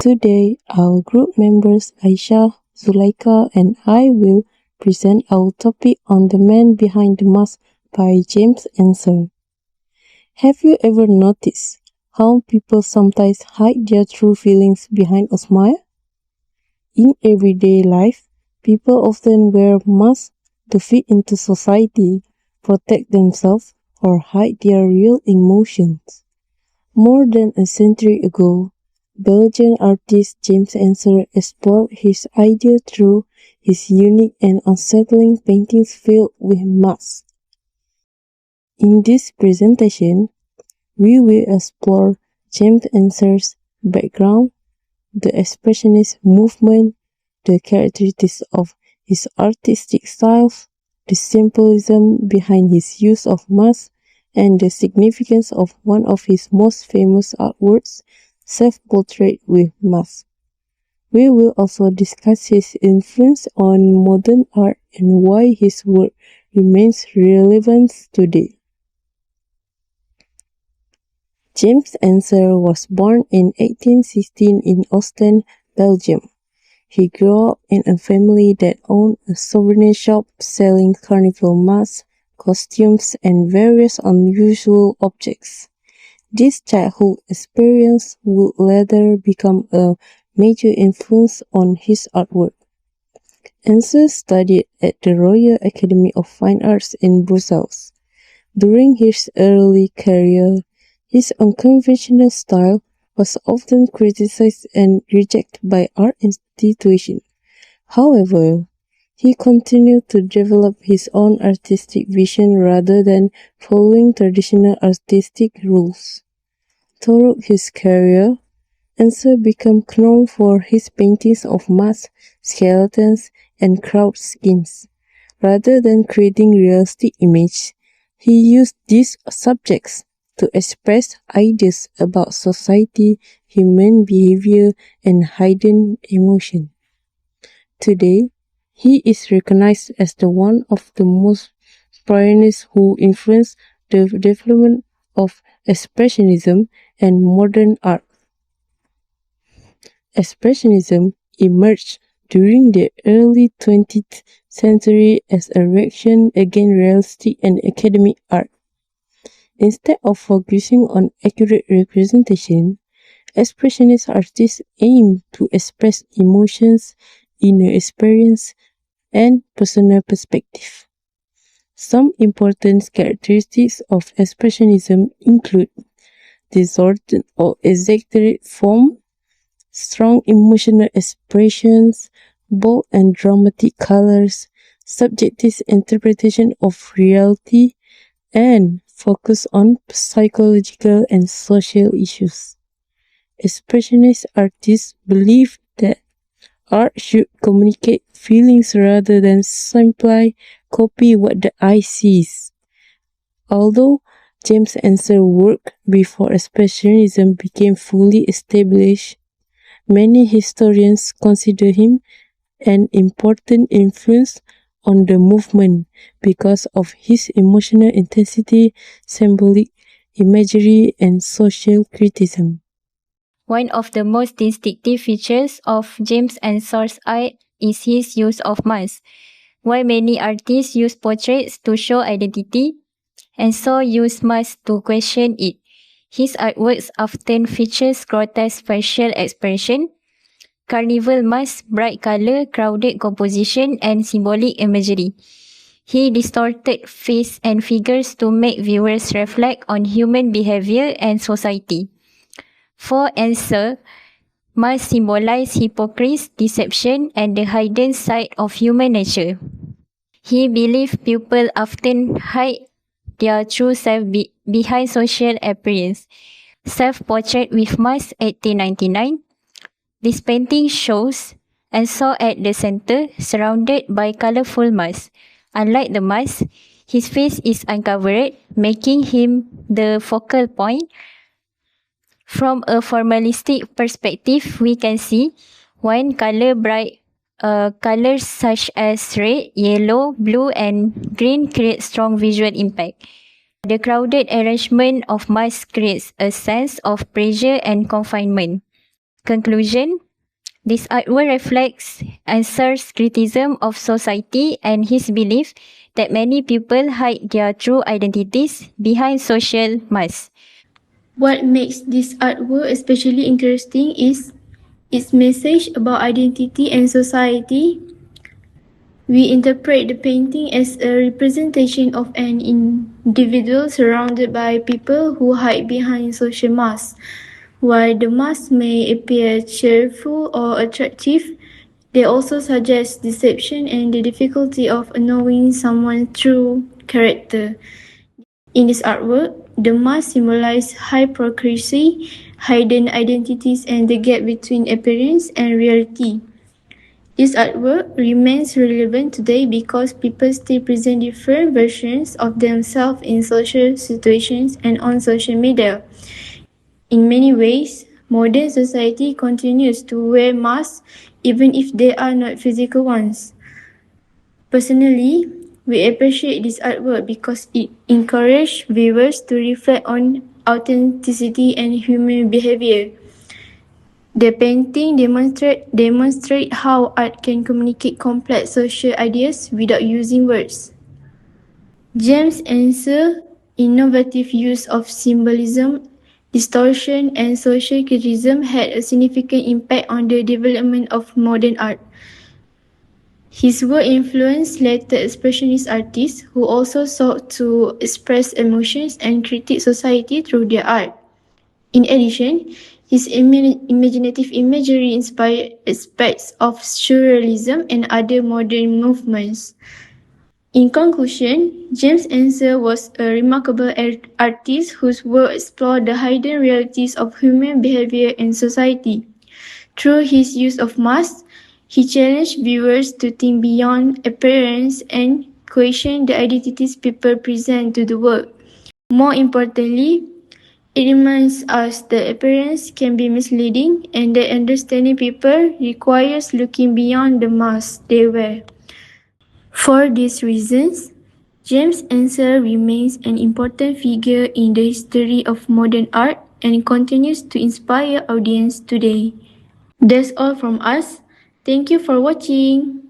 Today, our group members AISYAH, ZULAIKHA and I will present our topic on The Man Behind the Mask by James Ensor. Have you ever noticed how people sometimes hide their true feelings behind a smile? In everyday life, people often wear masks to fit into society, protect themselves, or hide their real emotions. More than a century ago, Belgian artist James Ensor explored his idea through his unique and unsettling paintings filled with masks. In this presentation, we will explore James Ensor's background, the expressionist movement, the characteristics of his artistic styles, the symbolism behind his use of masks, and the significance of one of his most famous artworks, Self-Portrait with Mask. We will also discuss his influence on modern art and why his work remains relevant today. James Ensor was born in 1816 in Ostend, Belgium. He grew up in a family that owned a souvenir shop selling carnival masks, costumes, and various unusual objects. This childhood experience would later become a major influence on his artwork. Ensor studied at the Royal Academy of Fine Arts in Brussels. During his early career, his unconventional style was often criticized and rejected by art institutions. However, he continued to develop his own artistic vision rather than following traditional artistic rules. Throughout his career, Ensor became known for his paintings of masks, skeletons, and crowd scenes. Rather than creating realistic images, he used these subjects to express ideas about society, human behavior, and hidden emotion. Today, he is recognized as the one of the most pioneers who influenced the development of Expressionism and modern art. Expressionism emerged during the early 20th century as a reaction against realistic and academic art. Instead of focusing on accurate representation, Expressionist artists aim to express emotions, inner experience, and personal perspective. Some important characteristics of Expressionism include distorted or exaggerated form, strong emotional expressions, bold and dramatic colors, subjective interpretation of reality, and focus on psychological and social issues. Expressionist artists believe that art should communicate feelings rather than simply copy what the eye sees. Although James Ensor's work before Expressionism became fully established, many historians consider him an important influence on the movement because of his emotional intensity, symbolic imagery, and social criticism. One of the most distinctive features of James Ensor's art is his use of masks. While many artists use portraits to show identity, Ensor used masks to question it. His artworks often features grotesque facial expression, carnival masks, bright color, crowded composition, and symbolic imagery. He distorted face and figures to make viewers reflect on human behavior and society. For Ensor, masks symbolize hypocrisy, deception, and the hidden side of human nature. He believed people often hide their true self behind social appearance. Self-Portrait with Mask, 1899. This painting shows Ensor at the center, surrounded by colorful masks. Unlike the mask, his face is uncovered, making him the focal point. From a formalistic perspective, we can see When colors such as red, yellow, blue, and green create strong visual impact. The crowded arrangement of masks creates a sense of pressure and confinement. Conclusion: this artwork reflects Ensor's criticism of society and his belief that many people hide their true identities behind social masks. What makes this artwork especially interesting is its message about identity and society. We interpret the painting as a representation of an individual surrounded by people who hide behind social masks. While the masks may appear cheerful or attractive, they also suggest deception and the difficulty of knowing someone's true character. In this artwork, the masks symbolize hypocrisy, hidden identities, and the gap between appearance and reality. This artwork remains relevant today because people still present different versions of themselves in social situations and on social media. In many ways, modern society continues to wear masks even if they are not physical ones. Personally, we appreciate this artwork because it encourages viewers to reflect on authenticity and human behavior. The painting demonstrate how art can communicate complex social ideas without using words. James Ensor's innovative use of symbolism, distortion, and social criticism had a significant impact on the development of modern art. His work influenced later expressionist artists who also sought to express emotions and critique society through their art. In addition, his imaginative imagery inspired aspects of surrealism and other modern movements. In conclusion, James Ensor was a remarkable artist whose work explored the hidden realities of human behavior and society. Through his use of masks, he challenged viewers to think beyond appearance and question the identities people present to the world. More importantly, it reminds us that appearance can be misleading and that understanding people requires looking beyond the masks they wear. For these reasons, James Ensor remains an important figure in the history of modern art and continues to inspire audience today. That's all from us. Thank you for watching.